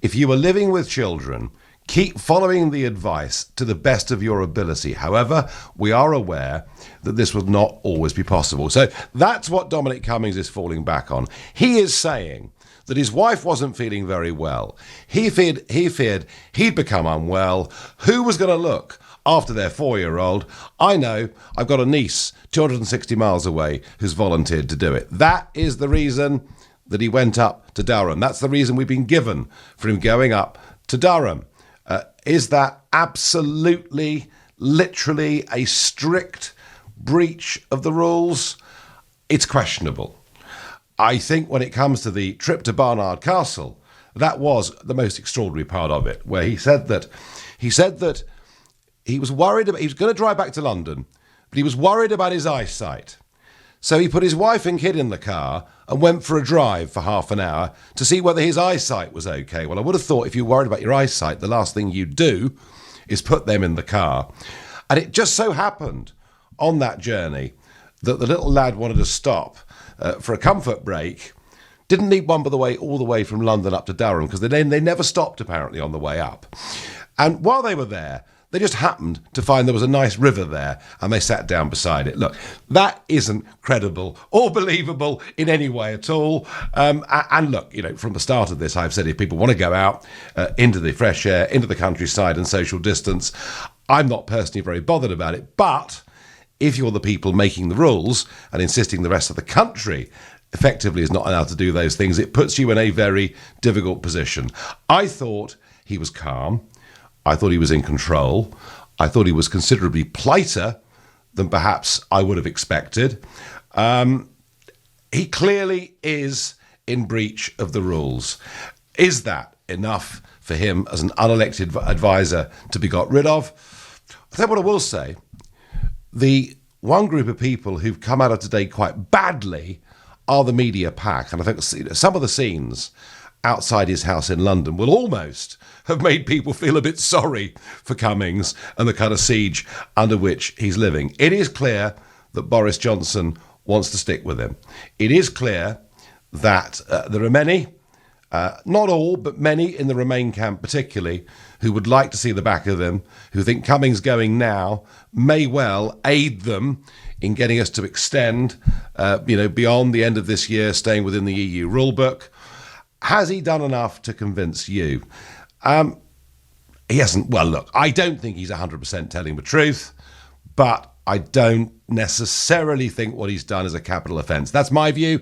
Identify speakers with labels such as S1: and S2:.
S1: if you are living with children, keep following the advice to the best of your ability. However, we are aware that this will not always be possible. So that's what Dominic Cummings is falling back on. He is saying that his wife wasn't feeling very well. He feared he'd become unwell. Who was going to look after their 4-year-old? I know, I've got a niece 260 miles away who's volunteered to do it. That is the reason that he went up to Durham. That's the reason we've been given for him going up to Durham. Is that absolutely, literally a strict breach of the rules? It's questionable. I think when it comes to the trip to Barnard Castle, that was the most extraordinary part of it, where he said that he was worried about, he was going to drive back to London, but he was worried about his eyesight. So he put his wife and kid in the car and went for a drive for half an hour to see whether his eyesight was okay. Well, I would have thought if you're worried about your eyesight, the last thing you do is put them in the car. And it just so happened on that journey that the little lad wanted to stop for a comfort break. Didn't need one, by the way, all the way from London up to Durham, because they never stopped apparently on the way up. And while they were there, they just happened to find there was a nice river there, and they sat down beside it. Look, that isn't credible or believable in any way at all. And look, you know, from the start of this, I've said if people want to go out into the fresh air, into the countryside and social distance, I'm not personally very bothered about it. But if you're the people making the rules and insisting the rest of the country effectively is not allowed to do those things, it puts you in a very difficult position. I thought he was calm. I thought he was in control. I thought he was considerably politer than perhaps I would have expected. He clearly is in breach of the rules. Is that enough for him as an unelected advisor to be got rid of? I'll tell you what I will say. The one group of people who've come out of today quite badly are the media pack. And I think some of the scenes outside his house in London will almost have made people feel a bit sorry for Cummings and the kind of siege under which he's living. It is clear that Boris Johnson wants to stick with him. It is clear that there are many, not all, but many in the Remain camp particularly, who would like to see the back of him, who think Cummings going now may well aid them in getting us to extend, beyond the end of this year, staying within the EU rulebook. Has he done enough to convince you? He hasn't. Well, look, I don't think he's 100% telling the truth, but I don't necessarily think what he's done is a capital offence. That's my view.